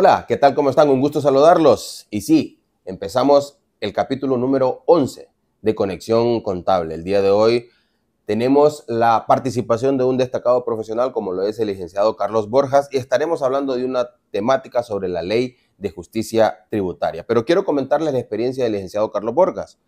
Hola, ¿qué tal? ¿Cómo están? Un gusto saludarlos. Y sí, empezamos el capítulo número 11 de Conexión Contable. El día de hoy tenemos la participación de un destacado profesional como lo es el licenciado Carlos Borjas y estaremos hablando de una temática sobre la Ley de Justicia Tributaria. Pero quiero comentarles la experiencia del licenciado Carlos Borjas,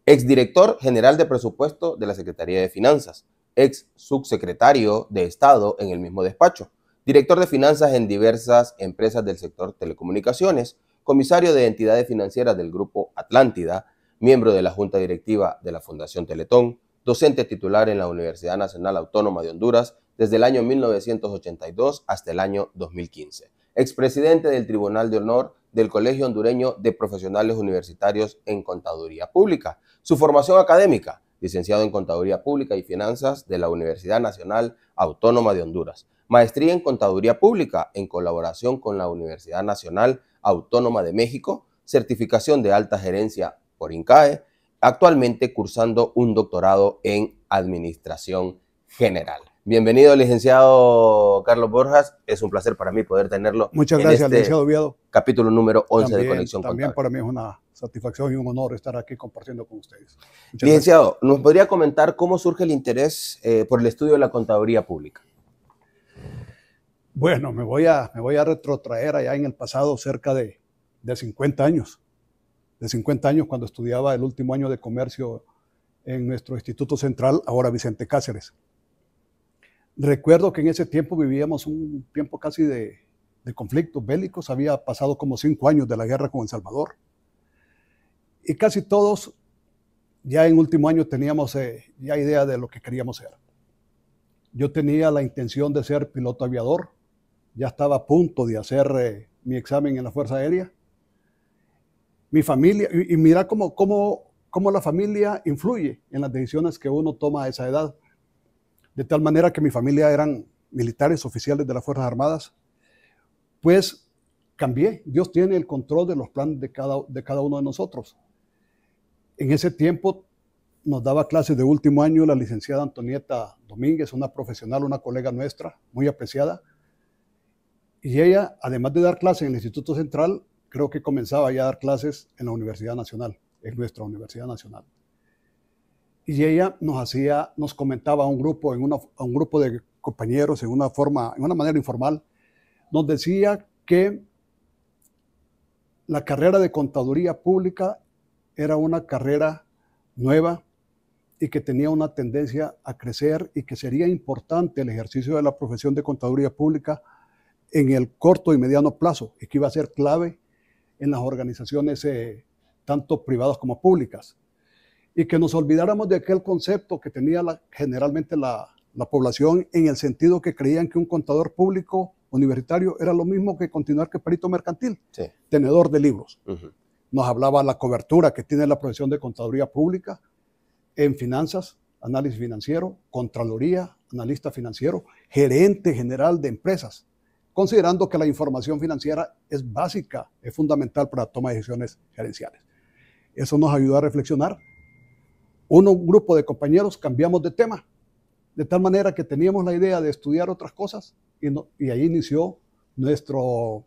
exdirector general de presupuesto de la Secretaría de Finanzas, ex subsecretario de Estado en el mismo despacho, director de finanzas en diversas empresas del sector telecomunicaciones, comisario de entidades financieras del Grupo Atlántida, miembro de la Junta Directiva de la Fundación Teletón, docente titular en la Universidad Nacional Autónoma de Honduras desde el año 1982 hasta el año 2015, expresidente del Tribunal de Honor del Colegio Hondureño de Profesionales Universitarios en Contaduría Pública. Su formación académica, licenciado en Contaduría Pública y Finanzas de la Universidad Nacional Autónoma de Honduras, maestría en Contaduría Pública en colaboración con la Universidad Nacional Autónoma de México, certificación de alta gerencia por INCAE, actualmente cursando un doctorado en Administración General. Bienvenido, licenciado Carlos Borjas. Es un placer para mí poder tenerlo. Muchas gracias, licenciado Oviedo. Capítulo número 11 de Conexión Contable. También para mí es una satisfacción y un honor estar aquí compartiendo con ustedes. Licenciado, ¿nos podría comentar cómo surge el interés por el estudio de la contaduría pública? Bueno, me voy a retrotraer allá en el pasado cerca de 50 años. De 50 años cuando estudiaba el último año de comercio en nuestro Instituto Central, ahora Vicente Cáceres. Recuerdo que en ese tiempo vivíamos un tiempo casi de conflictos bélicos. Había pasado como 5 años de la guerra con El Salvador. Y casi todos ya en último año teníamos ya idea de lo que queríamos ser. Yo tenía la intención de ser piloto aviador. Ya estaba a punto de hacer mi examen en la Fuerza Aérea. Mi familia, y mira cómo la familia influye en las decisiones que uno toma a esa edad. De tal manera que mi familia eran militares, oficiales de las Fuerzas Armadas. Pues cambié. Dios tiene el control de los planes de cada uno de nosotros. En ese tiempo nos daba clases de último año la licenciada Antonieta Domínguez, una profesional, una colega nuestra, muy apreciada. Y ella, además de dar clases en el Instituto Central, creo que comenzaba ya a dar clases en la Universidad Nacional, en nuestra Universidad Nacional. Y ella nos comentaba a un grupo de compañeros en una manera informal, nos decía que la carrera de contaduría pública era una carrera nueva y que tenía una tendencia a crecer y que sería importante el ejercicio de la profesión de contaduría pública en el corto y mediano plazo y que iba a ser clave en las organizaciones tanto privadas como públicas. Y que nos olvidáramos de aquel concepto que tenía generalmente la población en el sentido que creían que un contador público universitario era lo mismo que continuar que perito mercantil, sí, tenedor de libros. Nos hablaba la cobertura que tiene la profesión de contaduría pública en finanzas, análisis financiero, contraloría, analista financiero, gerente general de empresas, considerando que la información financiera es básica, es fundamental para la toma de decisiones gerenciales. Eso nos ayudó a reflexionar. Un grupo de compañeros cambiamos de tema, de tal manera que teníamos la idea de estudiar otras cosas y ahí inició nuestro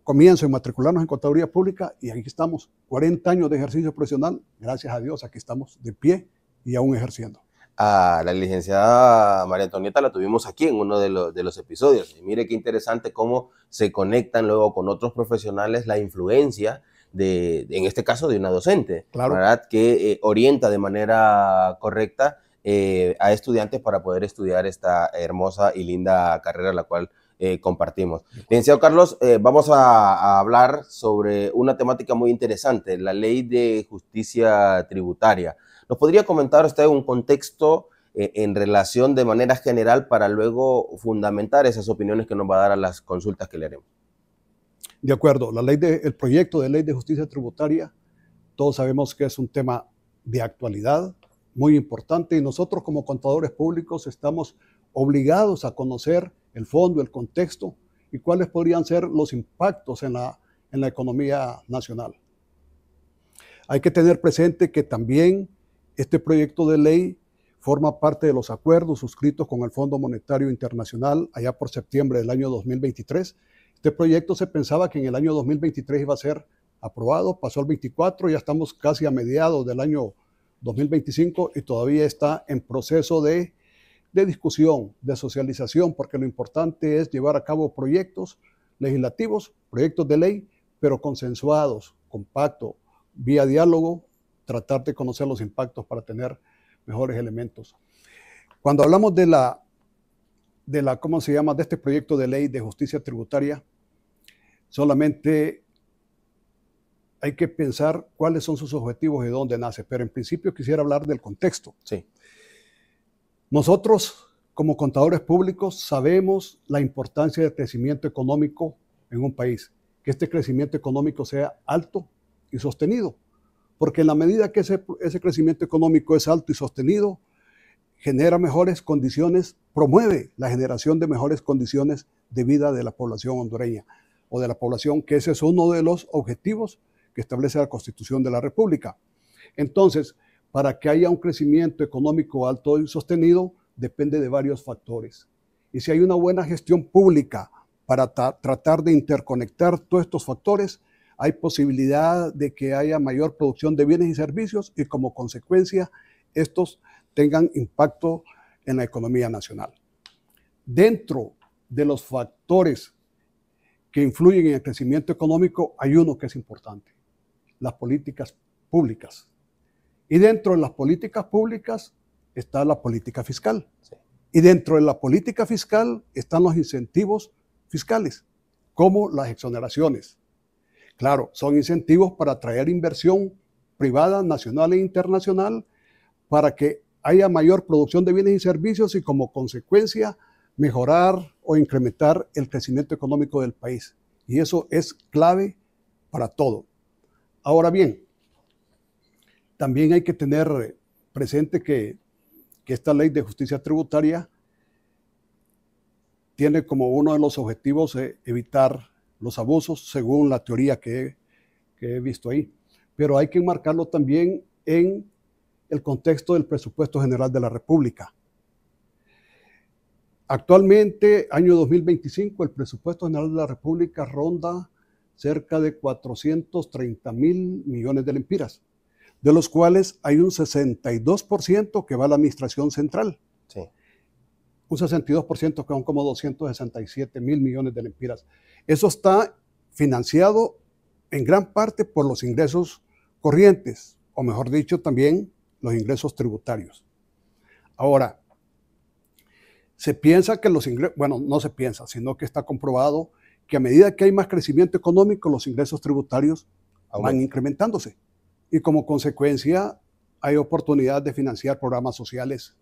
comienzo en matricularnos en contaduría pública y aquí estamos, 40 años de ejercicio profesional, gracias a Dios, aquí estamos de pie y aún ejerciendo. A la licenciada María Antonieta la tuvimos aquí en uno de los episodios y mire qué interesante cómo se conectan luego con otros profesionales la influencia en este caso de una docente, claro, ¿verdad? Que orienta de manera correcta a estudiantes para poder estudiar esta hermosa y linda carrera la cual compartimos. Licenciado Carlos, vamos a hablar sobre una temática muy interesante, la Ley de Justicia Tributaria. ¿Nos podría comentar usted un contexto en relación de manera general para luego fundamentar esas opiniones que nos va a dar a las consultas que le haremos? De acuerdo, el proyecto de Ley de Justicia Tributaria, todos sabemos que es un tema de actualidad muy importante y nosotros como contadores públicos estamos obligados a conocer el fondo, el contexto y cuáles podrían ser los impactos en la economía nacional. Hay que tener presente que también este proyecto de ley forma parte de los acuerdos suscritos con el Fondo Monetario Internacional allá por septiembre del año 2023. Este proyecto se pensaba que en el año 2023 iba a ser aprobado, pasó al 24, ya estamos casi a mediados del año 2025 y todavía está en proceso de discusión, de socialización, porque lo importante es llevar a cabo proyectos legislativos, proyectos de ley, pero consensuados, compactos, vía diálogo, tratar de conocer los impactos para tener mejores elementos. Cuando hablamos de ¿cómo se llama?, de este proyecto de ley de justicia tributaria, solamente hay que pensar cuáles son sus objetivos y de dónde nace, pero en principio quisiera hablar del contexto. Sí. Nosotros, como contadores públicos, sabemos la importancia del crecimiento económico en un país, que este crecimiento económico sea alto y sostenido, porque en la medida que ese crecimiento económico es alto y sostenido, genera mejores condiciones, promueve la generación de mejores condiciones de vida de la población hondureña o de la población, que ese es uno de los objetivos que establece la Constitución de la República. Entonces, para que haya un crecimiento económico alto y sostenido, depende de varios factores. Y si hay una buena gestión pública para tratar de interconectar todos estos factores, hay posibilidad de que haya mayor producción de bienes y servicios y como consecuencia estos tengan impacto en la economía nacional. Dentro de los factores que influyen en el crecimiento económico hay uno que es importante: las políticas públicas. Y dentro de las políticas públicas está la política fiscal. Sí. Y dentro de la política fiscal están los incentivos fiscales, como las exoneraciones. Claro, son incentivos para atraer inversión privada, nacional e internacional, para que haya mayor producción de bienes y servicios y como consecuencia mejorar o incrementar el crecimiento económico del país. Y eso es clave para todo. Ahora bien, también hay que tener presente que esta ley de justicia tributaria tiene como uno de los objetivos evitar los abusos, según la teoría que he visto ahí. Pero hay que enmarcarlo también en el contexto del presupuesto general de la República. Actualmente, año 2025, el presupuesto general de la República ronda cerca de 430,000 millones de lempiras, de los cuales hay un 62% que va a la administración central. Sí. Un 62% que son como 267,000 millones de lempiras. Eso está financiado en gran parte por los ingresos corrientes, o mejor dicho, también los ingresos tributarios. Ahora, se piensa que los ingresos, bueno, no se piensa, sino que está comprobado que a medida que hay más crecimiento económico, los ingresos tributarios van incrementándose. Y como consecuencia, hay oportunidad de financiar programas sociales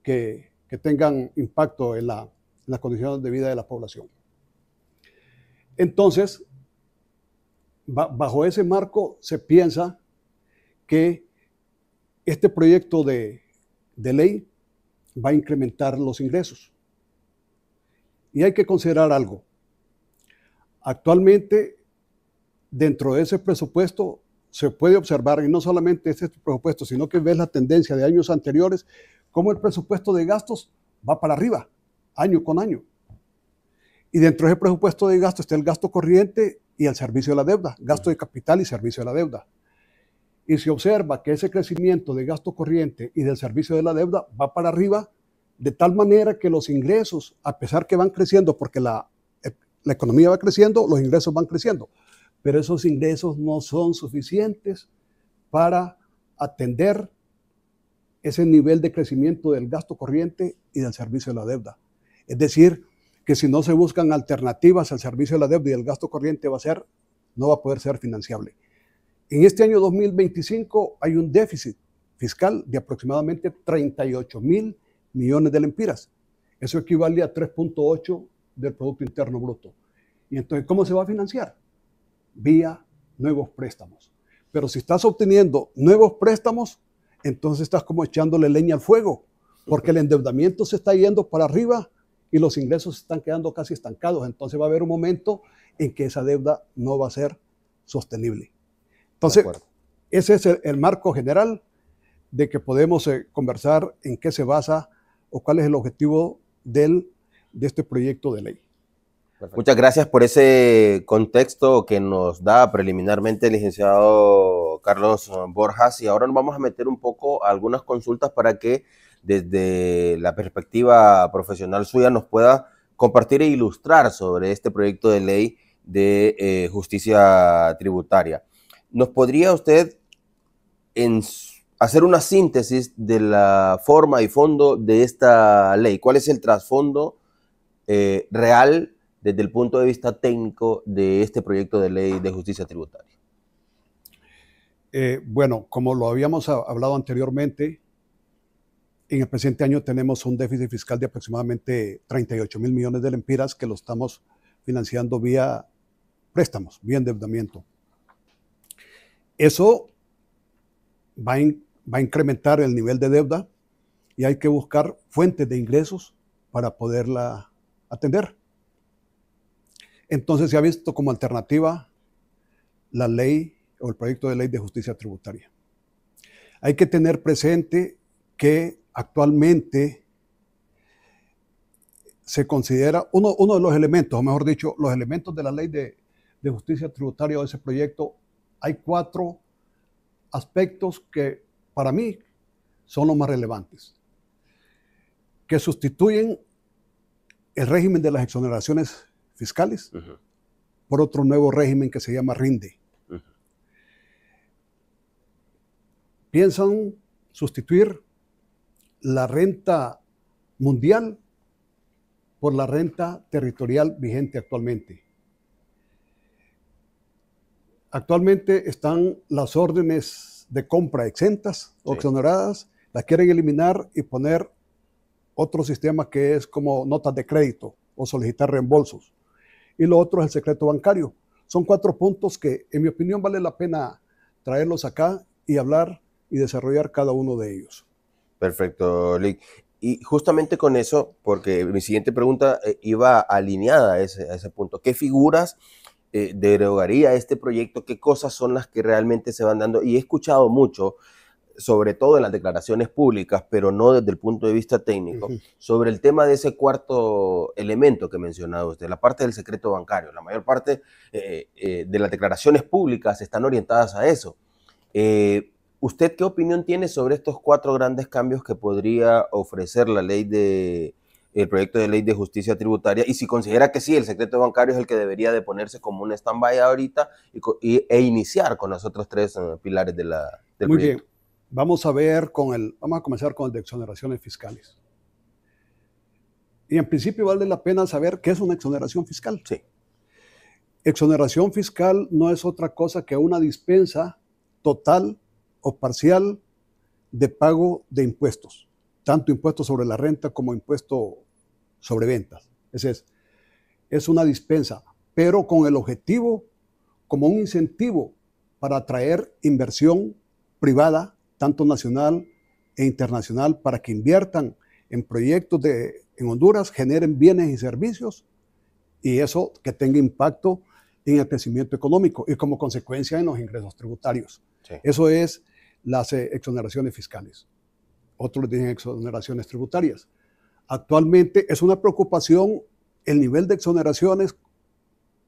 que tengan impacto en las condiciones de vida de la población. Entonces, bajo ese marco, se piensa que este proyecto de ley va a incrementar los ingresos. Y hay que considerar algo. Actualmente, dentro de ese presupuesto, se puede observar, y no solamente este presupuesto, sino que ves la tendencia de años anteriores, cómo el presupuesto de gastos va para arriba, año con año. Y dentro de ese presupuesto de gastos está el gasto corriente y el servicio de la deuda, gasto de capital y servicio de la deuda. Y se observa que ese crecimiento de gasto corriente y del servicio de la deuda va para arriba, de tal manera que los ingresos, a pesar que van creciendo, porque la economía va creciendo, los ingresos van creciendo, pero esos ingresos no son suficientes para atender ese nivel de crecimiento del gasto corriente y del servicio de la deuda. Es decir, que si no se buscan alternativas al servicio de la deuda y el gasto corriente no va a poder ser financiable. En este año 2025 hay un déficit fiscal de aproximadamente 38,000 millones de lempiras. Eso equivale a 3.8 del Producto Interno Bruto. Y entonces, ¿cómo se va a financiar? Vía nuevos préstamos. Pero si estás obteniendo nuevos préstamos, entonces estás como echándole leña al fuego, porque el endeudamiento se está yendo para arriba y los ingresos se están quedando casi estancados. Entonces va a haber un momento en que esa deuda no va a ser sostenible. Entonces, ese es el marco general de que podemos conversar en qué se basa o cuál es el objetivo de este proyecto de ley. Perfecto. Muchas gracias por ese contexto que nos da preliminarmente el licenciado Carlos Borjas, y ahora nos vamos a meter un poco a algunas consultas para que desde la perspectiva profesional suya nos pueda compartir e ilustrar sobre este proyecto de ley de justicia tributaria. ¿Nos podría usted hacer una síntesis de la forma y fondo de esta ley? ¿Cuál es el trasfondo real desde el punto de vista técnico de este proyecto de ley de justicia tributaria? Bueno, como lo habíamos hablado anteriormente, en el presente año tenemos un déficit fiscal de aproximadamente 38.000 millones de lempiras que lo estamos financiando vía préstamos, vía endeudamiento. Eso va a incrementar el nivel de deuda y hay que buscar fuentes de ingresos para poderla atender. Entonces se ha visto como alternativa la ley o el proyecto de ley de justicia tributaria. Hay que tener presente que actualmente se considera uno de los elementos, o mejor dicho, los elementos de la ley de justicia tributaria o de ese proyecto. Hay 4 aspectos que para mí son los más relevantes, que sustituyen el régimen de las exoneraciones fiscales por otro nuevo régimen que se llama RINDE. Piensan sustituir la renta mundial por la renta territorial vigente actualmente. Actualmente están las órdenes de compra exentas o exoneradas, las quieren eliminar y poner otro sistema que es como notas de crédito o solicitar reembolsos. Y lo otro es el secreto bancario. Son 4 puntos que, en mi opinión, vale la pena traerlos acá y hablar y desarrollar cada uno de ellos. Perfecto, Lick. Y justamente con eso, porque mi siguiente pregunta iba alineada a ese punto. ¿Qué figuras derogaría este proyecto? ¿Qué cosas son las que realmente se van dando? Y he escuchado mucho, sobre todo en las declaraciones públicas, pero no desde el punto de vista técnico, sobre el tema de ese cuarto elemento que mencionaba usted, la parte del secreto bancario. La mayor parte de las declaraciones públicas están orientadas a eso. ¿Usted qué opinión tiene sobre estos 4 grandes cambios que podría ofrecer el proyecto de ley de justicia tributaria? Y si considera que sí, el secreto bancario es el que debería de ponerse como un stand-by ahorita e iniciar con los otros 3 pilares del proyecto. Muy bien. Vamos a comenzar con el de exoneraciones fiscales. Y en principio vale la pena saber qué es una exoneración fiscal. Sí. Exoneración fiscal no es otra cosa que una dispensa total o parcial de pago de impuestos, tanto impuesto sobre la renta como impuesto sobre ventas. Es una dispensa, pero con el objetivo, como un incentivo para atraer inversión privada, tanto nacional e internacional, para que inviertan en proyectos en Honduras, generen bienes y servicios, y eso que tenga impacto en el crecimiento económico y como consecuencia en los ingresos tributarios. Sí. Eso es las exoneraciones fiscales. Otros dicen exoneraciones tributarias. Actualmente es una preocupación el nivel de exoneraciones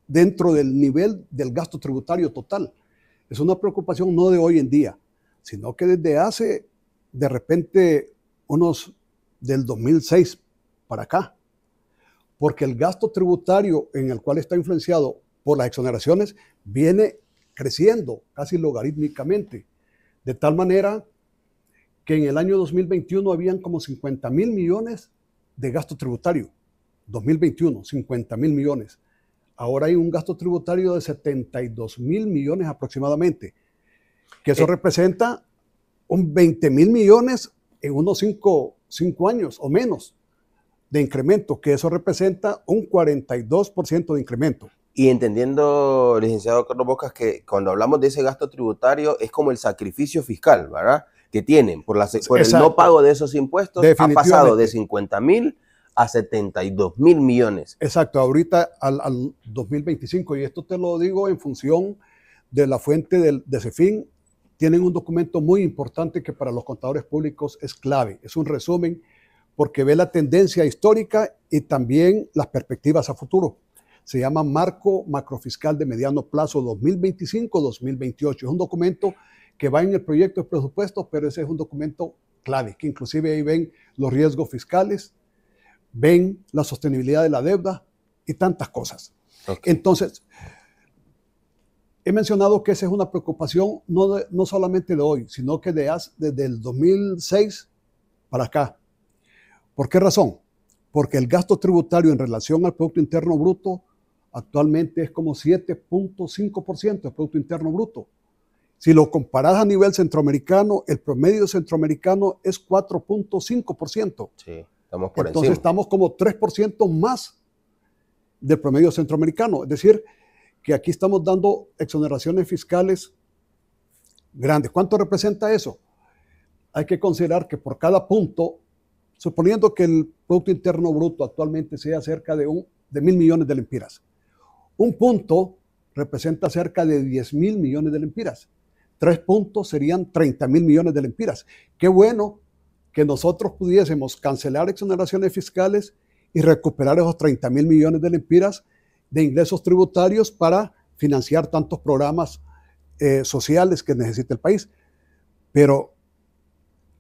dentro del nivel del gasto tributario total. Es una preocupación no de hoy en día, sino que desde hace, de repente, del 2006 para acá. Porque el gasto tributario en el cual está influenciado por las exoneraciones viene creciendo casi logarítmicamente. De tal manera que en el año 2021 habían como 50.000 millones de gasto tributario. 2021, 50.000 millones. Ahora hay un gasto tributario de 72.000 millones aproximadamente, que eso representa un 20.000 millones en unos 5 años o menos de incremento, que eso representa un 42% de incremento. Y entendiendo, licenciado Carlos Borjas, que cuando hablamos de ese gasto tributario es como el sacrificio fiscal, ¿verdad? Que tienen por el no pago de esos impuestos, ha pasado de 50.000 a 72.000 millones. Exacto, ahorita al 2025, y esto te lo digo en función de la fuente de CEFIN. Tienen un documento muy importante que para los contadores públicos es clave, es un resumen porque ve la tendencia histórica y también las perspectivas a futuro. se llama Marco Macrofiscal de Mediano Plazo 2025-2028. Es un documento que va en el proyecto de presupuesto, pero ese es un documento clave, que inclusive ahí ven los riesgos fiscales, ven la sostenibilidad de la deuda y tantas cosas. Okay. Entonces, he mencionado que esa es una preocupación no solamente de hoy, sino que desde el 2006 para acá. ¿Por qué razón? Porque el gasto tributario en relación al Producto Interno Bruto actualmente es como 7.5% del Producto Interno Bruto. Si lo comparas a nivel centroamericano, el promedio centroamericano es 4.5%. Sí, estamos por Entonces encima. Estamos como 3% más del promedio centroamericano. Es decir, que aquí estamos dando exoneraciones fiscales grandes. ¿Cuánto representa eso? Hay que considerar que por cada punto, suponiendo que el Producto Interno Bruto actualmente sea cerca de 1.000 millones de lempiras, un punto representa cerca de 10.000 millones de lempiras. 3 puntos serían 30.000 millones de lempiras. Qué bueno que nosotros pudiésemos cancelar exoneraciones fiscales y recuperar esos 30.000 millones de lempiras de ingresos tributarios para financiar tantos programas sociales que necesita el país. Pero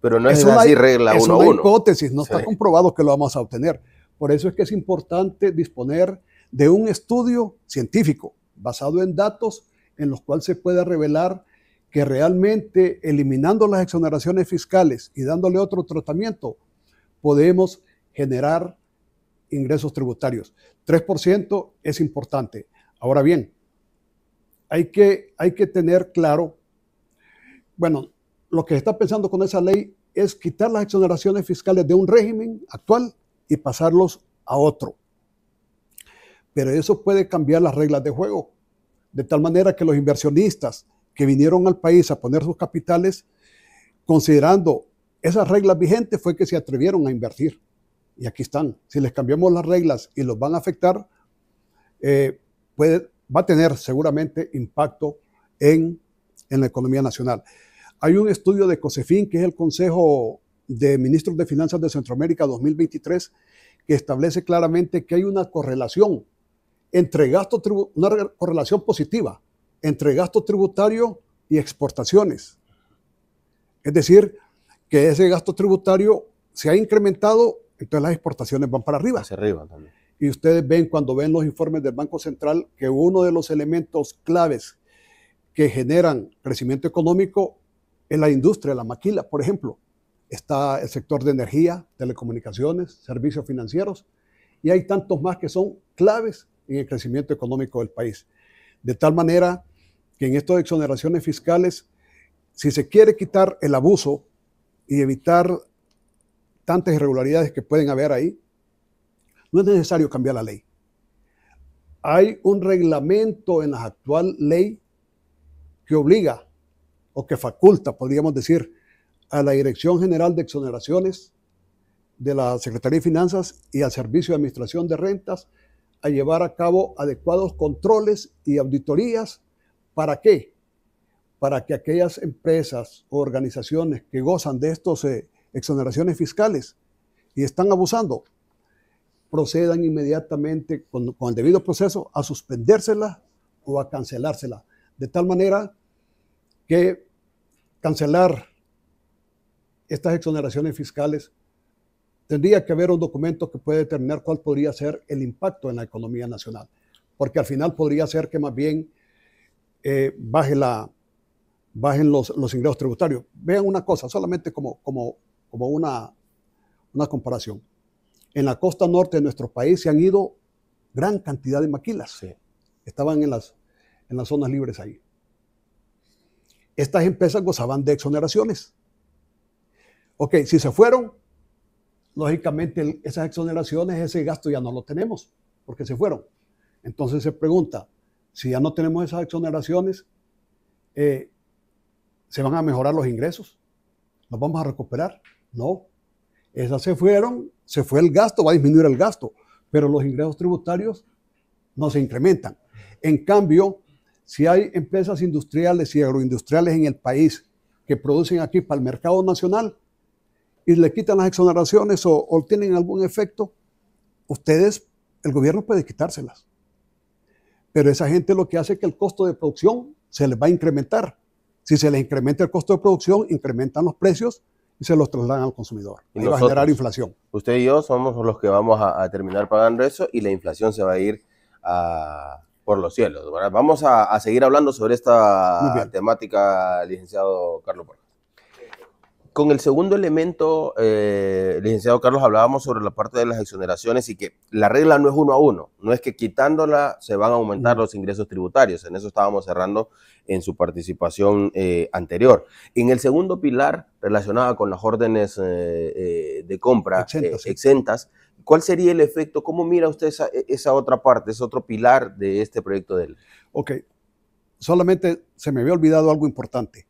no es así regla 1 a 1. Es una hipótesis, no está comprobado que lo vamos a obtener. Por eso es que es importante disponer de un estudio científico basado en datos en los cuales se puede revelar que realmente eliminando las exoneraciones fiscales y dándole otro tratamiento, podemos generar ingresos tributarios. 3% es importante. Ahora bien, hay que tener claro, bueno, lo que se está pensando con esa ley es quitar las exoneraciones fiscales de un régimen actual y pasarlos a otro. Pero eso puede cambiar las reglas de juego, de tal manera que los inversionistas que vinieron al país a poner sus capitales, considerando esas reglas vigentes, fue que se atrevieron a invertir. Y aquí están. Si les cambiamos las reglas y los van a afectar, va a tener seguramente impacto en la economía nacional. Hay un estudio de COSEFIN, que es el Consejo de Ministros de Finanzas de Centroamérica 2023, que establece claramente que hay una correlación entre una correlación positiva entre gasto tributario y exportaciones. Es decir, que ese gasto tributario se ha incrementado, entonces las exportaciones van para arriba. Hacia arriba también. Y ustedes ven cuando ven los informes del Banco Central que uno de los elementos claves que generan crecimiento económico es la industria, la maquila, por ejemplo. Está el sector de energía, telecomunicaciones, servicios financieros, y hay tantos más que son claves en el crecimiento económico del país. De tal manera que en estas exoneraciones fiscales, si se quiere quitar el abuso y evitar tantas irregularidades que pueden haber ahí, no es necesario cambiar la ley. Hay un reglamento en la actual ley que obliga o que faculta, podríamos decir, a la Dirección General de Exoneraciones de la Secretaría de Finanzas y al Servicio de Administración de Rentas a llevar a cabo adecuados controles y auditorías. ¿Para qué? Para que aquellas empresas o organizaciones que gozan de estas exoneraciones fiscales y están abusando, procedan inmediatamente con el debido proceso a suspendérsela o a cancelársela. De tal manera que cancelar estas exoneraciones fiscales tendría que haber un documento que puede determinar cuál podría ser el impacto en la economía nacional. Porque al final podría ser que más bien bajen los ingresos tributarios. Vean una cosa, solamente como una comparación. En la costa norte de nuestro país se han ido gran cantidad de maquilas. Sí. Estaban en las zonas libres ahí. Estas empresas gozaban de exoneraciones. Ok, si se fueron, lógicamente esas exoneraciones, ese gasto ya no lo tenemos, porque se fueron. Entonces se pregunta, si ya no tenemos esas exoneraciones, ¿se van a mejorar los ingresos? ¿Los vamos a recuperar? No. Esas se fueron, se fue el gasto, va a disminuir el gasto, pero los ingresos tributarios no se incrementan. En cambio, si hay empresas industriales y agroindustriales en el país que producen aquí para el mercado nacional y le quitan las exoneraciones o tienen algún efecto, ustedes, el gobierno puede quitárselas. pero esa gente lo que hace es que el costo de producción se les va a incrementar. Si se les incrementa el costo de producción, incrementan los precios y se los trasladan al consumidor. Y ahí va a generar inflación. Usted y yo somos los que vamos a terminar pagando eso y la inflación se va a ir por los cielos, ¿verdad? Vamos a seguir hablando sobre esta temática, licenciado Carlos Porras. Con el segundo elemento, licenciado Carlos, hablábamos sobre la parte de las exoneraciones y que la regla no es 1 a 1, no es que quitándola se van a aumentar los ingresos tributarios, en eso estábamos cerrando en su participación anterior. En el segundo pilar, relacionado con las órdenes de compra exentas, ¿cuál sería el efecto? ¿Cómo mira usted esa otra parte, ese otro pilar de este proyecto de ley? Ok, solamente se me había olvidado algo importante.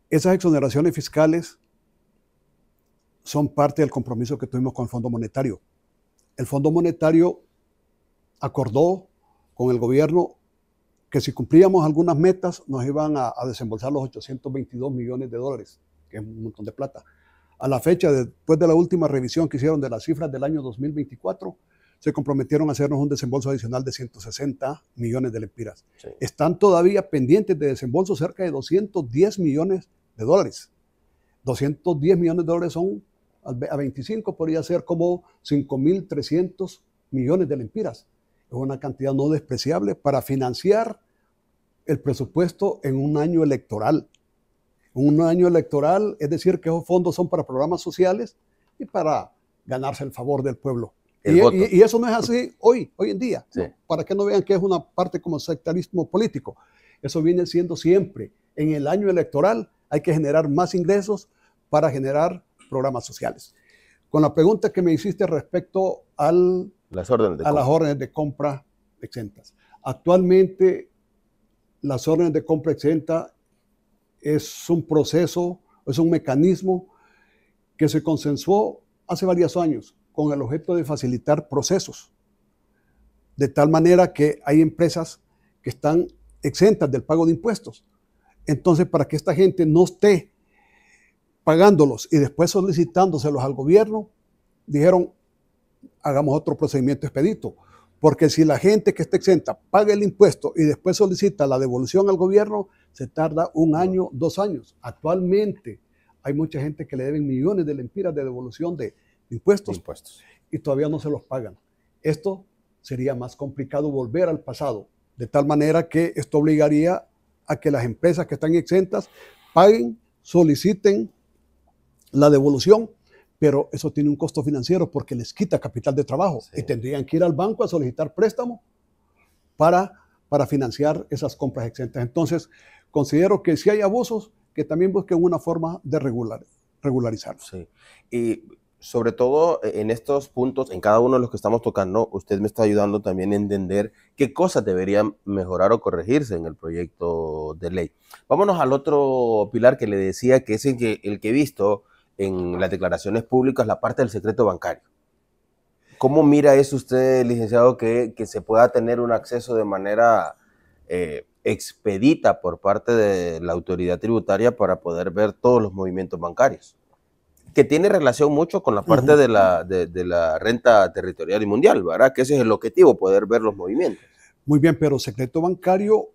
Esas exoneraciones fiscales son parte del compromiso que tuvimos con el Fondo Monetario. El Fondo Monetario acordó con el gobierno que si cumplíamos algunas metas nos iban a desembolsar los 822 millones de dólares, que es un montón de plata. A la fecha, después de la última revisión que hicieron de las cifras del año 2024, se comprometieron a hacernos un desembolso adicional de 160 millones de lempiras. Sí. Están todavía pendientes de desembolso cerca de 210 millones de dólares. 210 millones de dólares son, a 25 podría ser como 5.300 millones de lempiras. Es una cantidad no despreciable para financiar el presupuesto en un año electoral. Un año electoral, es decir, que esos fondos son para programas sociales y para ganarse el favor del pueblo. Y eso no es así hoy en día. Sí. ¿No? Para que no vean que es una parte como sectarismo político. Eso viene siendo siempre. En el año electoral hay que generar más ingresos para generar programas sociales. Con la pregunta que me hiciste respecto a las órdenes de compra exentas. Actualmente, las órdenes de compra exenta es un proceso, es un mecanismo que se consensuó hace varios años con el objeto de facilitar procesos, de tal manera que hay empresas que están exentas del pago de impuestos. Entonces, para que esta gente no esté pagándolos y después solicitándoselos al gobierno, dijeron, hagamos otro procedimiento expedito. Porque si la gente que está exenta paga el impuesto y después solicita la devolución al gobierno, se tarda 1 año, 2 años. Actualmente hay mucha gente que le deben millones de lempiras de devolución de impuestos y todavía no se los pagan. Esto sería más complicado volver al pasado, de tal manera que esto obligaría a que las empresas que están exentas paguen, soliciten la devolución, pero eso tiene un costo financiero porque les quita capital de trabajo y tendrían que ir al banco a solicitar préstamo para financiar esas compras exentas. Entonces, considero que si hay abusos, que también busquen una forma de regularizarlos. Sí. Y sobre todo en estos puntos, en cada uno de los que estamos tocando, usted me está ayudando también a entender qué cosas deberían mejorar o corregirse en el proyecto de ley. Vámonos al otro pilar que le decía, que es el que he visto en las declaraciones públicas, la parte del secreto bancario. ¿Cómo mira eso usted, licenciado, que se pueda tener un acceso de manera expedita por parte de la autoridad tributaria para poder ver todos los movimientos bancarios? Que tiene relación mucho con la parte de la renta territorial y mundial, ¿verdad? Que ese es el objetivo, poder ver los movimientos. Muy bien, pero secreto bancario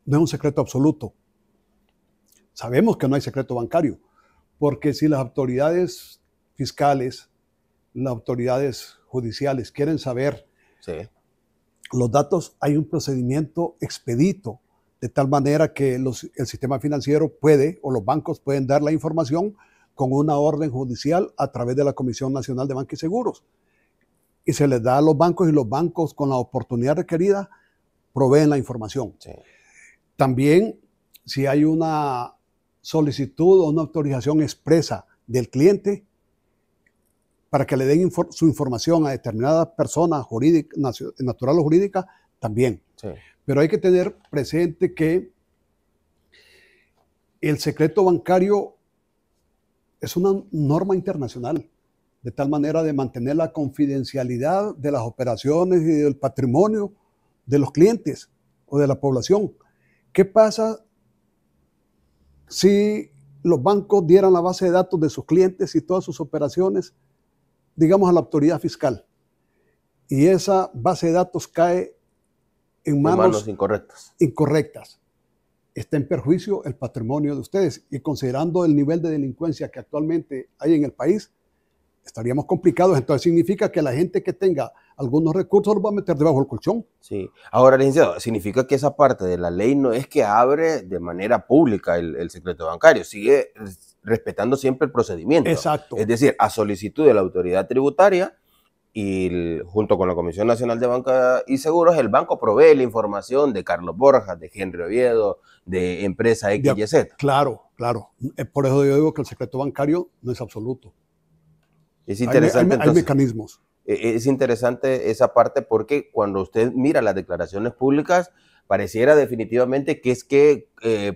no es un secreto absoluto. Sabemos que no hay secreto bancario, porque si las autoridades fiscales, las autoridades judiciales quieren saber los datos, hay un procedimiento expedito, de tal manera que el sistema financiero puede, o los bancos pueden dar la información con una orden judicial a través de la Comisión Nacional de Banca y Seguros. Y se les da a los bancos y los bancos con la oportunidad requerida proveen la información. Sí. También, si hay una solicitud o una autorización expresa del cliente para que le den su información a determinada persona jurídica, natural o jurídica, también. Sí. Pero hay que tener presente que el secreto bancario es una norma internacional, de tal manera de mantener la confidencialidad de las operaciones y del patrimonio de los clientes o de la población. ¿Qué pasa si los bancos dieran la base de datos de sus clientes y todas sus operaciones, digamos, a la autoridad fiscal? Y esa base de datos cae en manos manos incorrectas. Está en perjuicio el patrimonio de ustedes. Y considerando el nivel de delincuencia que actualmente hay en el país, estaríamos complicados. Entonces significa que la gente que tenga algunos recursos los va a meter debajo del colchón. Sí. Ahora, licenciado, significa que esa parte de la ley no es que abre de manera pública el secreto bancario, sigue respetando siempre el procedimiento. Exacto. Es decir, a solicitud de la autoridad tributaria y junto con la Comisión Nacional de Banca y Seguros, el banco provee la información de Carlos Borjas, de Henry Oviedo, de empresa X, Y, Z. Claro. Por eso yo digo que el secreto bancario no es absoluto. Es interesante. Hay mecanismos. Es interesante esa parte porque cuando usted mira las declaraciones públicas, pareciera definitivamente que es que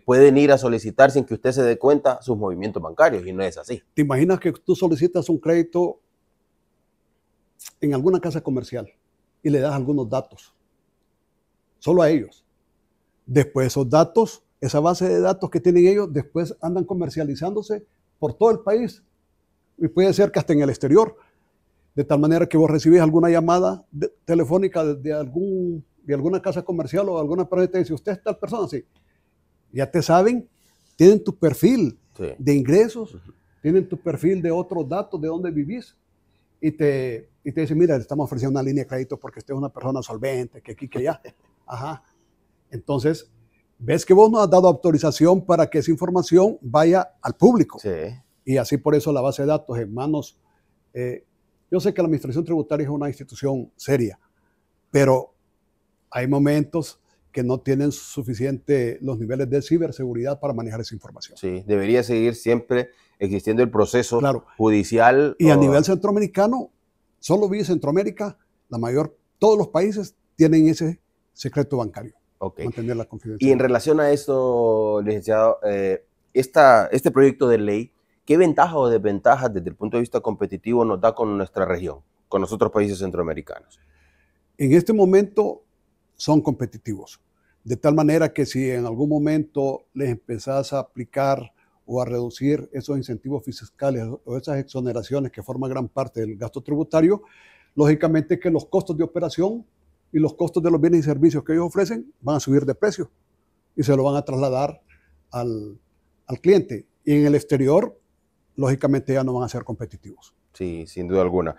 pueden ir a solicitar sin que usted se dé cuenta sus movimientos bancarios, y no es así. ¿Te imaginas que tú solicitas un crédito en alguna casa comercial y le das algunos datos? Solo a ellos. Después esos datos, esa base de datos que tienen ellos, después andan comercializándose por todo el país. Y puede ser que hasta en el exterior. De tal manera que vos recibís alguna llamada telefónica de alguna casa comercial o alguna persona y te dice, ¿usted es tal persona? Sí. Ya te saben, tienen tu perfil de ingresos, tienen tu perfil de otros datos, de dónde vivís, y te dicen, mira, le estamos ofreciendo una línea de crédito porque usted es una persona solvente, que aquí, que allá. Ajá. Entonces, ves que vos no has dado autorización para que esa información vaya al público. Sí. Y así por eso la base de datos en manos... yo sé que la Administración Tributaria es una institución seria, pero hay momentos que no tienen suficiente los niveles de ciberseguridad para manejar esa información. Sí, debería seguir siempre existiendo el proceso judicial. Y a nivel centroamericano, solo vi Centroamérica, todos los países tienen ese secreto bancario. Mantener la confidencialidad. Y en relación a esto, licenciado, este proyecto de ley, ¿qué ventajas o desventajas desde el punto de vista competitivo nos da con nuestra región, con los otros países centroamericanos? En este momento son competitivos, de tal manera que si en algún momento les empezás a aplicar o a reducir esos incentivos fiscales o esas exoneraciones que forman gran parte del gasto tributario, lógicamente que los costos de operación y los costos de los bienes y servicios que ellos ofrecen van a subir de precio y se lo van a trasladar al cliente. Y en el exterior, lógicamente ya no van a ser competitivos. Sí, sin duda alguna.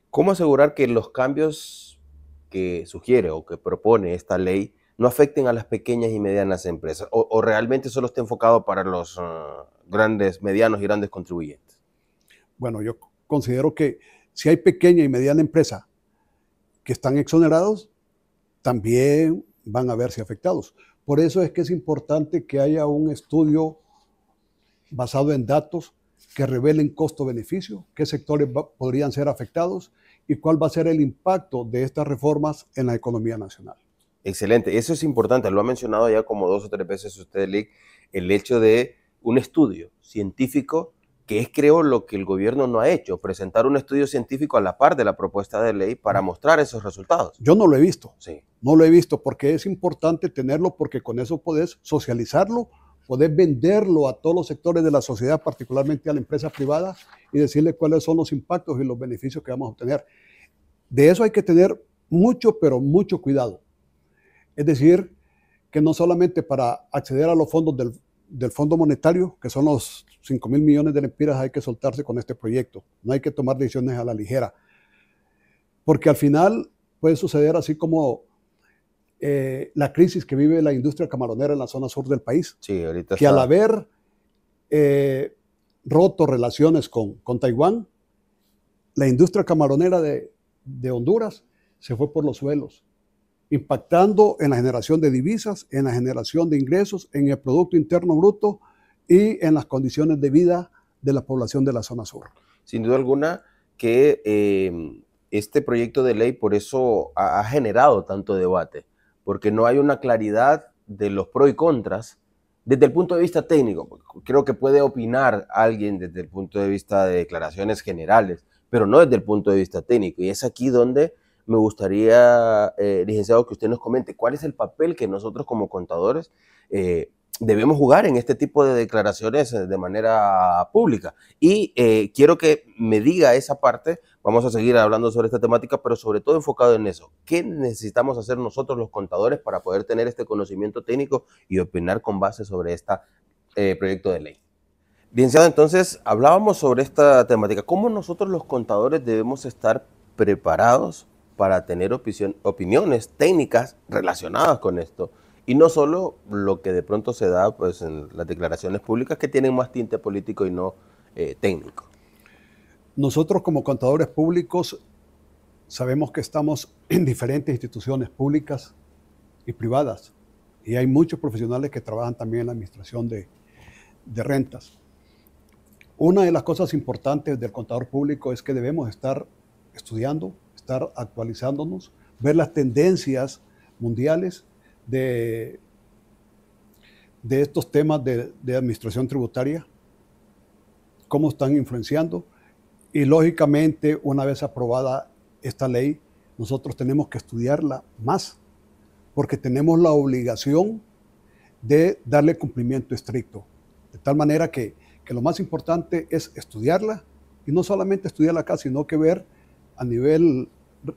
¿Cómo asegurar que los cambios que sugiere o que propone esta ley no afecten a las pequeñas y medianas empresas o realmente solo esté enfocado para los medianos y grandes contribuyentes? Bueno, yo considero que si hay pequeña y mediana empresa que están exonerados, también van a verse afectados. Por eso es que es importante que haya un estudio basado en datos que revelen costo-beneficio, qué sectores podrían ser afectados y cuál va a ser el impacto de estas reformas en la economía nacional. Excelente, eso es importante, lo ha mencionado ya como 2 o 3 veces usted, Lic, el hecho de un estudio científico, que es, creo, lo que el gobierno no ha hecho, presentar un estudio científico a la par de la propuesta de ley para mostrar esos resultados. Yo no lo he visto, sí. No lo he visto porque es importante tenerlo, porque con eso podés socializarlo, podés venderlo a todos los sectores de la sociedad, particularmente a la empresa privada, y decirle cuáles son los impactos y los beneficios que vamos a obtener. De eso hay que tener mucho, pero mucho cuidado. Es decir, que no solamente para acceder a los fondos del Fondo Monetario, que son los 5.000 millones de lempiras, hay que soltarse con este proyecto. No hay que tomar decisiones a la ligera. Porque al final puede suceder así como la crisis que vive la industria camaronera en la zona sur del país. Sí, ahorita que al haber roto relaciones con Taiwán, la industria camaronera de Honduras se fue por los suelos, impactando en la generación de divisas, en la generación de ingresos, en el Producto Interno Bruto y en las condiciones de vida de la población de la zona sur. Sin duda alguna que este proyecto de ley por eso ha generado tanto debate, porque no hay una claridad de los pros y contras desde el punto de vista técnico. Creo que puede opinar alguien desde el punto de vista de declaraciones generales, pero no desde el punto de vista técnico, y es aquí donde me gustaría, licenciado, que usted nos comente cuál es el papel que nosotros como contadores debemos jugar en este tipo de declaraciones de manera pública. Y quiero que me diga esa parte Vamos a seguir hablando sobre esta temática, pero sobre todo enfocado en eso. ¿Qué necesitamos hacer nosotros los contadores para poder tener este conocimiento técnico y opinar con base sobre este proyecto de ley? Licenciado, entonces hablábamos sobre esta temática. ¿Cómo nosotros los contadores debemos estar preparados para tener opiniones técnicas relacionadas con esto? Y no solo lo que de pronto se da pues, en las declaraciones públicas que tienen más tinte político y no técnico. Nosotros como contadores públicos sabemos que estamos en diferentes instituciones públicas y privadas. Y hay muchos profesionales que trabajan también en la administración de rentas. Una de las cosas importantes del contador público es que debemos estar estudiando, estar actualizándonos, ver las tendencias mundiales de estos temas de administración tributaria, cómo están influenciando. Y lógicamente, una vez aprobada esta ley, nosotros tenemos que estudiarla más, porque tenemos la obligación de darle cumplimiento estricto. De tal manera que lo más importante es estudiarla, y no solamente estudiarla acá, sino que ver a nivel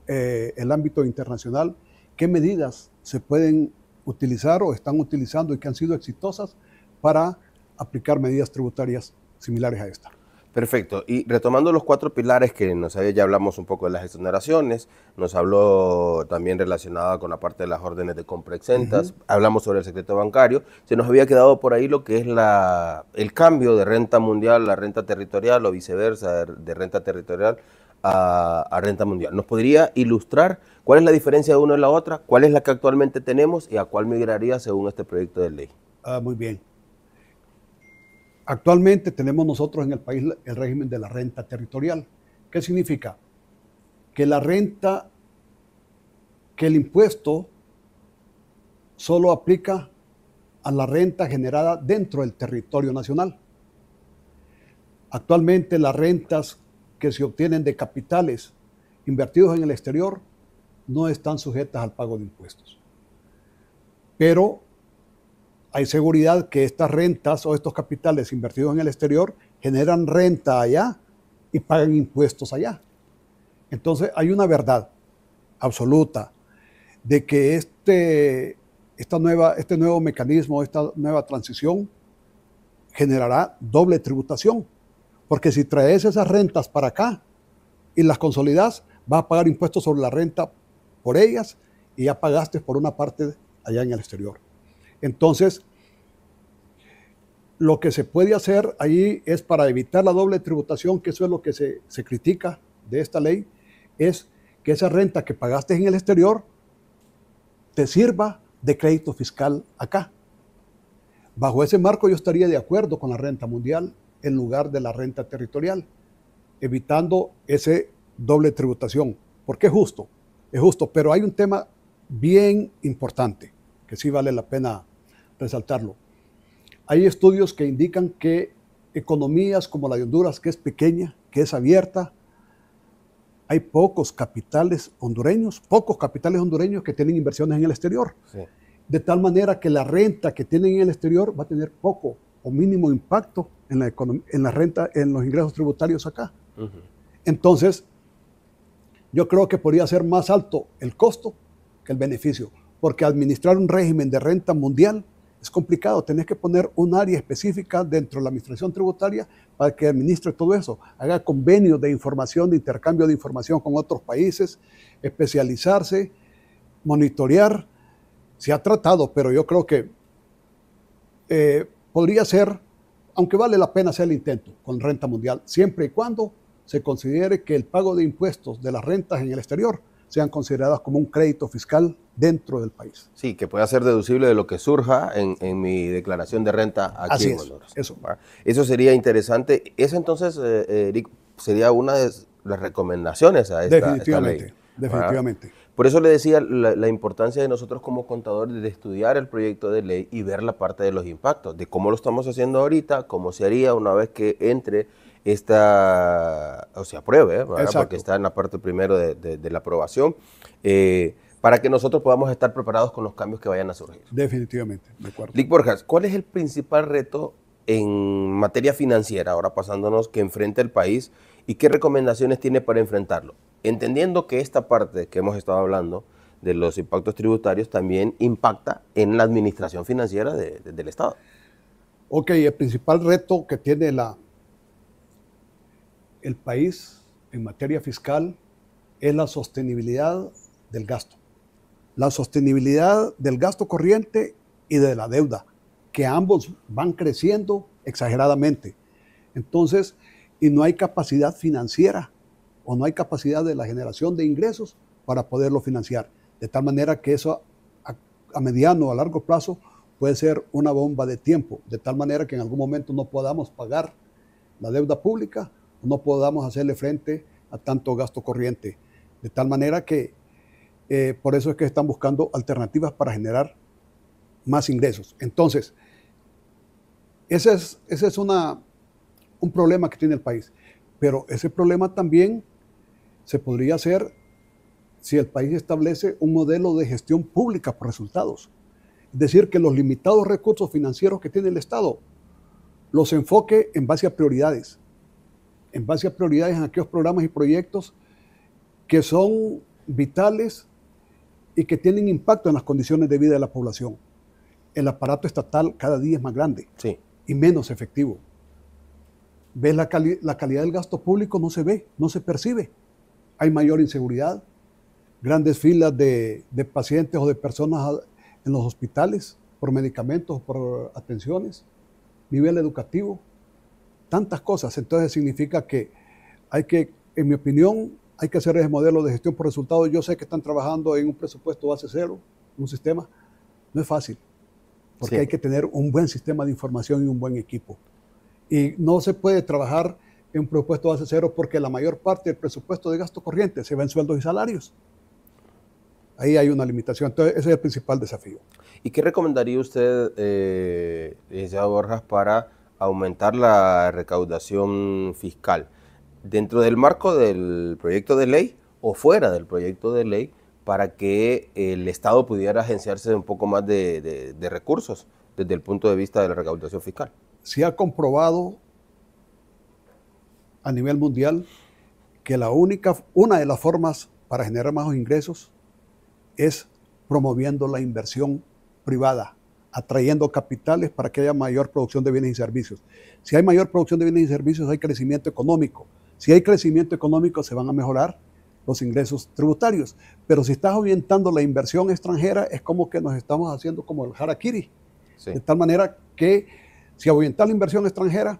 el ámbito internacional qué medidas se pueden utilizar o están utilizando y que han sido exitosas para aplicar medidas tributarias similares a esta. Perfecto. Y retomando los 4 pilares que ya hablamos un poco de las exoneraciones, nos habló también relacionada con la parte de las órdenes de compra exentas, hablamos sobre el secreto bancario, se nos había quedado por ahí lo que es el cambio de renta mundial a renta territorial o viceversa, de renta territorial a renta mundial. ¿Nos podría ilustrar cuál es la diferencia de una y la otra, cuál es la que actualmente tenemos y a cuál migraría según este proyecto de ley? Muy bien. Actualmente tenemos nosotros en el país el régimen de la renta territorial. ¿Qué significa? Que el impuesto solo aplica a la renta generada dentro del territorio nacional. Actualmente las rentas que se obtienen de capitales invertidos en el exterior no están sujetas al pago de impuestos. Pero hay seguridad que estas rentas o estos capitales invertidos en el exterior generan renta allá y pagan impuestos allá. Entonces hay una verdad absoluta de que este nuevo mecanismo, esta nueva transición generará doble tributación. Porque si traes esas rentas para acá y las consolidas, vas a pagar impuestos sobre la renta por ellas y ya pagaste por una parte allá en el exterior. Entonces, lo que se puede hacer ahí es para evitar la doble tributación, que eso es lo que se critica de esta ley, es que esa renta que pagaste en el exterior te sirva de crédito fiscal acá. Bajo ese marco yo estaría de acuerdo con la renta mundial en lugar de la renta territorial, evitando esa doble tributación, porque es justo, pero hay un tema bien importante que sí vale la pena resaltarlo. Hay estudios que indican que economías como la de Honduras, que es pequeña, que es abierta, hay pocos capitales hondureños que tienen inversiones en el exterior. Sí. De tal manera que la renta que tienen en el exterior va a tener poco o mínimo impacto en la renta, en los ingresos tributarios acá. Entonces, yo creo que podría ser más alto el costo que el beneficio, porque administrar un régimen de renta mundial es complicado. Tenés que poner un área específica dentro de la administración tributaria para que administre todo eso, haga convenios de información, de intercambio de información con otros países, especializarse, monitorear. Se ha tratado, pero yo creo que podría ser, aunque vale la pena hacer el intento con renta mundial, siempre y cuando se considere que el pago de impuestos de las rentas en el exterior sean consideradas como un crédito fiscal dentro del país. Sí, que pueda ser deducible de lo que surja en mi declaración de renta aquí en Honduras. Eso sería interesante. Eso entonces, Eric, sería una de las recomendaciones a esta ley. Definitivamente. Por eso le decía la importancia de nosotros como contadores de estudiar el proyecto de ley y ver la parte de los impactos, de cómo lo estamos haciendo ahorita, cómo se haría una vez que entre o se apruebe, porque está en la parte primero de la aprobación, para que nosotros podamos estar preparados con los cambios que vayan a surgir. Definitivamente, de acuerdo. Lic Borjas, ¿cuál es el principal reto en materia financiera, ahora pasándonos, que enfrenta el país ¿Y qué recomendaciones tiene para enfrentarlo? Entendiendo que esta parte que hemos estado hablando de los impactos tributarios también impacta en la administración financiera del Estado. Ok, el principal reto que tiene el país en materia fiscal es la sostenibilidad del gasto. La sostenibilidad del gasto corriente y de la deuda, que ambos van creciendo exageradamente. Entonces, y no hay capacidad financiera o no hay capacidad de la generación de ingresos para poderlo financiar. De tal manera que eso a mediano o a largo plazo puede ser una bomba de tiempo, de tal manera que en algún momento no podamos pagar la deuda pública, no podamos hacerle frente a tanto gasto corriente. De tal manera que por eso es que están buscando alternativas para generar más ingresos. Entonces, ese es un problema que tiene el país. Pero ese problema también se podría hacer si el país establece un modelo de gestión pública por resultados. Es decir, que los limitados recursos financieros que tiene el Estado los enfoque en base a prioridades. En base a prioridades en aquellos programas y proyectos que son vitales y que tienen impacto en las condiciones de vida de la población. El aparato estatal cada día es más grande, sí, y menos efectivo. ¿Ves la calidad del gasto público? No se ve, no se percibe. Hay mayor inseguridad, grandes filas de pacientes o de personas en los hospitales por medicamentos, por atenciones, nivel educativo, tantas cosas. Entonces significa que hay que, en mi opinión, hay que hacer ese modelo de gestión por resultados. Yo sé que están trabajando en un presupuesto base cero, un sistema. No es fácil, porque sí, hay que tener un buen sistema de información y un buen equipo. Y no se puede trabajar en un presupuesto base cero porque la mayor parte del presupuesto de gasto corriente se va en sueldos y salarios. Ahí hay una limitación. Entonces, ese es el principal desafío. ¿Y qué recomendaría usted, licenciado Borjas, para aumentar la recaudación fiscal? ¿Dentro del marco del proyecto de ley o fuera del proyecto de ley para que el Estado pudiera agenciarse un poco más de recursos desde el punto de vista de la recaudación fiscal? Se ha comprobado a nivel mundial que una de las formas para generar más ingresos es promoviendo la inversión privada, atrayendo capitales para que haya mayor producción de bienes y servicios. Si hay mayor producción de bienes y servicios, hay crecimiento económico. Si hay crecimiento económico, se van a mejorar los ingresos tributarios. Pero si estás ahuyentando la inversión extranjera, es como que nos estamos haciendo como el harakiri. Sí. De tal manera que si ahuyentas la inversión extranjera,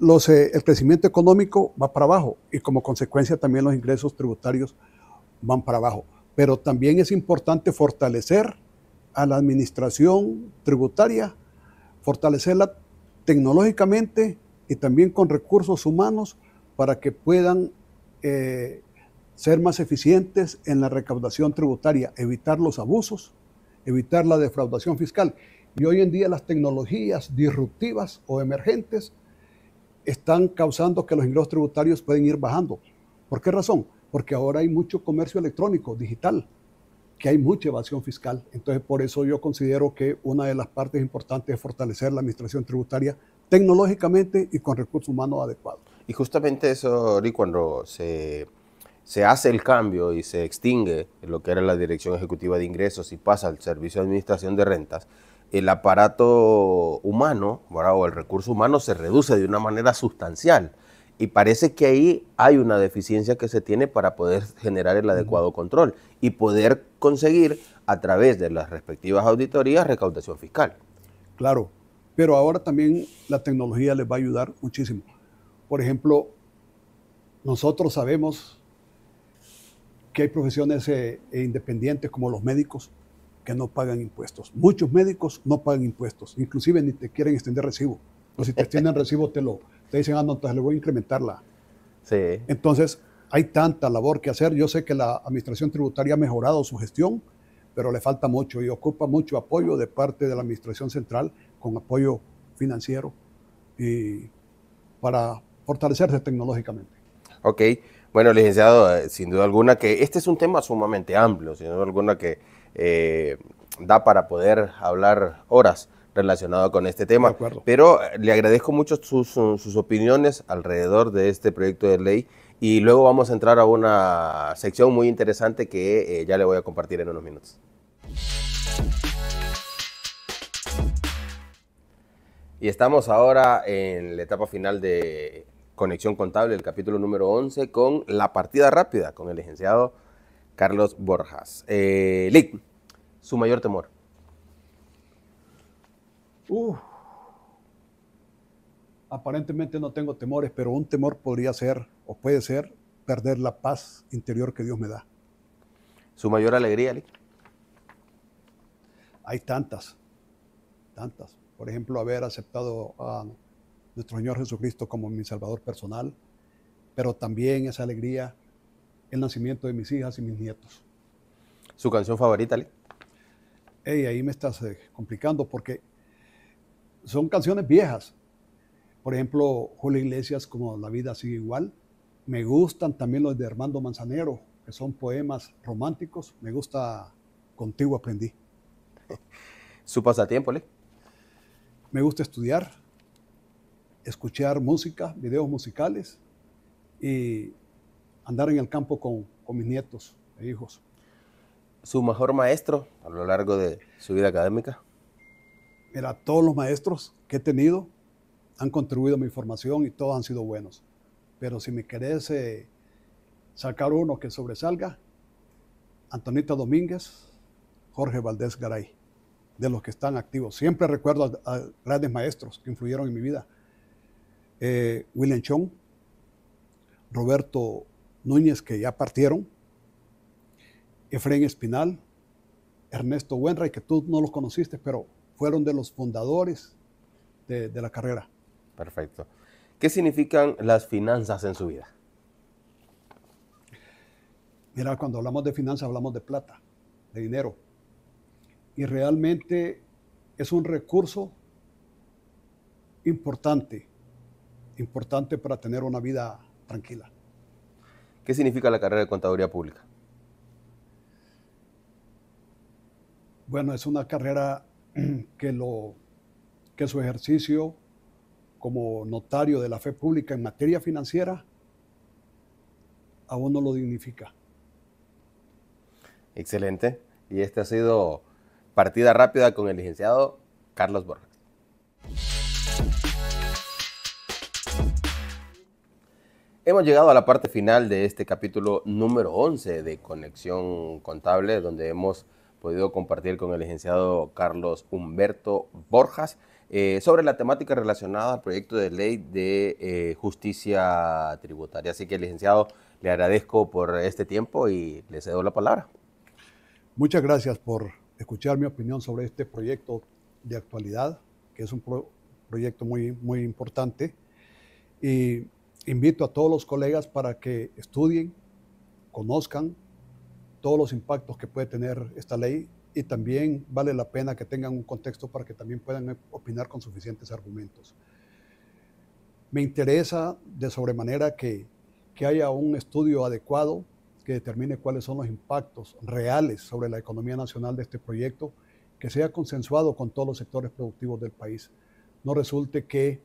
el crecimiento económico va para abajo y como consecuencia también los ingresos tributarios van para abajo. Pero también es importante fortalecer a la administración tributaria, fortalecerla tecnológicamente y también con recursos humanos para que puedan ser más eficientes en la recaudación tributaria, evitar los abusos, evitar la defraudación fiscal. Y hoy en día las tecnologías disruptivas o emergentes están causando que los ingresos tributarios pueden ir bajando. ¿Por qué razón? Porque ahora hay mucho comercio electrónico, digital, que hay mucha evasión fiscal. Entonces, por eso yo considero que una de las partes importantes es fortalecer la administración tributaria tecnológicamente y con recursos humanos adecuados. Y justamente eso, Ori, cuando se hace el cambio y se extingue lo que era la Dirección Ejecutiva de Ingresos y pasa al Servicio de Administración de Rentas, el aparato humano, ¿verdad? O el recurso humano se reduce de una manera sustancial. Y parece que ahí hay una deficiencia que se tiene para poder generar el adecuado control y poder conseguir a través de las respectivas auditorías recaudación fiscal. Claro, pero ahora también la tecnología les va a ayudar muchísimo. Por ejemplo, nosotros sabemos que hay profesiones independientes como los médicos que no pagan impuestos. Muchos médicos no pagan impuestos, inclusive ni te quieren extender recibo. O si te extienden recibo, te dicen, no, entonces le voy a incrementarla. Sí. Entonces, hay tanta labor que hacer. Yo sé que la administración tributaria ha mejorado su gestión, pero le falta mucho y ocupa mucho apoyo de parte de la administración central, con apoyo financiero y para fortalecerse tecnológicamente. Ok, bueno, licenciado, sin duda alguna que este es un tema sumamente amplio, sin duda alguna que da para poder hablar horas, relacionado con este De tema. acuerdo. Pero le agradezco mucho sus opiniones alrededor de este proyecto de ley y luego vamos a entrar a una sección muy interesante que ya le voy a compartir en unos minutos. Y estamos ahora en la etapa final de Conexión Contable, el capítulo número 11, con la partida rápida, con el licenciado Carlos Borjas. Lic, su mayor temor. Aparentemente no tengo temores, pero un temor podría ser, o puede ser, perder la paz interior que Dios me da. Su mayor alegría, Lic. Hay tantas. Por ejemplo, haber aceptado a nuestro Señor Jesucristo como mi Salvador personal, pero también esa alegría, el nacimiento de mis hijas y mis nietos. Su canción favorita, Lic. Hey, ahí me estás complicando porque son canciones viejas. Por ejemplo, Julio Iglesias, como La vida sigue igual. Me gustan también los de Armando Manzanero, que son poemas románticos. Me gusta Contigo aprendí. Su pasatiempo, Lic. Me gusta estudiar, escuchar música, videos musicales y andar en el campo con mis nietos e hijos. Su mejor maestro a lo largo de su vida académica. Mira, todos los maestros que he tenido han contribuido a mi formación y todos han sido buenos. Pero si me querés sacar uno que sobresalga, Antonita Domínguez, Jorge Valdés Garay, de los que están activos. Siempre recuerdo a grandes maestros que influyeron en mi vida. William Chong, Roberto Núñez, que ya partieron, Efraín Espinal, Ernesto Buenray, que tú no los conociste, pero fueron de los fundadores de la carrera. Perfecto. ¿Qué significan las finanzas en su vida? Mira, cuando hablamos de finanzas hablamos de plata, de dinero. Y realmente es un recurso importante para tener una vida tranquila. ¿Qué significa la carrera de Contaduría Pública? Bueno, es una carrera que su ejercicio como notario de la fe pública en materia financiera a uno lo dignifica. Excelente. Y esta ha sido partida rápida con el licenciado Carlos Borjas. Hemos llegado a la parte final de este capítulo número 11 de Conexión Contable, donde hemos podido compartir con el licenciado Carlos Humberto Borjas sobre la temática relacionada al proyecto de ley de justicia tributaria. Así que, licenciado, le agradezco por este tiempo y le cedo la palabra. Muchas gracias por escuchar mi opinión sobre este proyecto de actualidad, que es un proyecto muy importante. Y invito a todos los colegas para que estudien, conozcan todos los impactos que puede tener esta ley y también vale la pena que tengan un contexto para que también puedan opinar con suficientes argumentos. Me interesa de sobremanera que haya un estudio adecuado que determine cuáles son los impactos reales sobre la economía nacional de este proyecto, que sea consensuado con todos los sectores productivos del país. No resulte que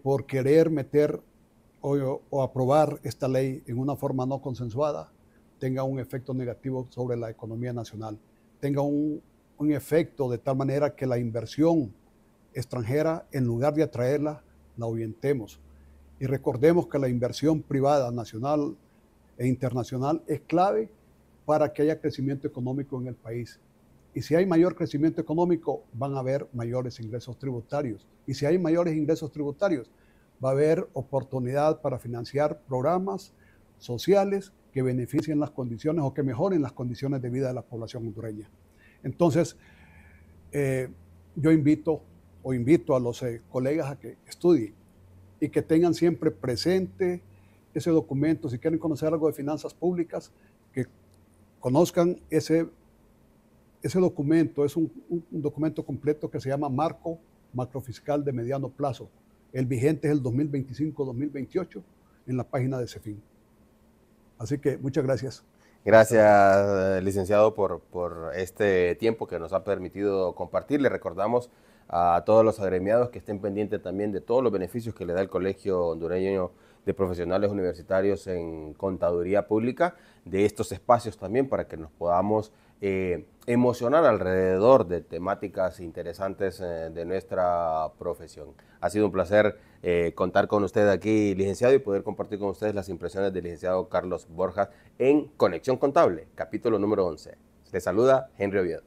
por querer meter o aprobar esta ley en una forma no consensuada, tenga un efecto negativo sobre la economía nacional, tenga un efecto de tal manera que la inversión extranjera, en lugar de atraerla, la ahuyentemos. Y recordemos que la inversión privada nacional e internacional es clave para que haya crecimiento económico en el país. Y si hay mayor crecimiento económico, van a haber mayores ingresos tributarios. Y si hay mayores ingresos tributarios, va a haber oportunidad para financiar programas sociales que beneficien las condiciones o que mejoren las condiciones de vida de la población hondureña. Entonces, yo invito a los colegas a que estudien y que tengan siempre presente ese documento. Si quieren conocer algo de finanzas públicas, que conozcan ese documento. Es un documento completo que se llama Marco Macrofiscal de Mediano Plazo. El vigente es el 2025-2028 en la página de CEFIN. Así que muchas gracias. Gracias, licenciado, por este tiempo que nos ha permitido compartir. Le recordamos a todos los agremiados que estén pendientes también de todos los beneficios que le da el Colegio Hondureño de Profesionales Universitarios en Contaduría Pública, de estos espacios también para que nos podamos emocionar alrededor de temáticas interesantes de nuestra profesión. Ha sido un placer contar con usted aquí, licenciado, y poder compartir con ustedes las impresiones del licenciado Carlos Borjas en Conexión Contable, capítulo número 11. Le saluda Henry Oviedo.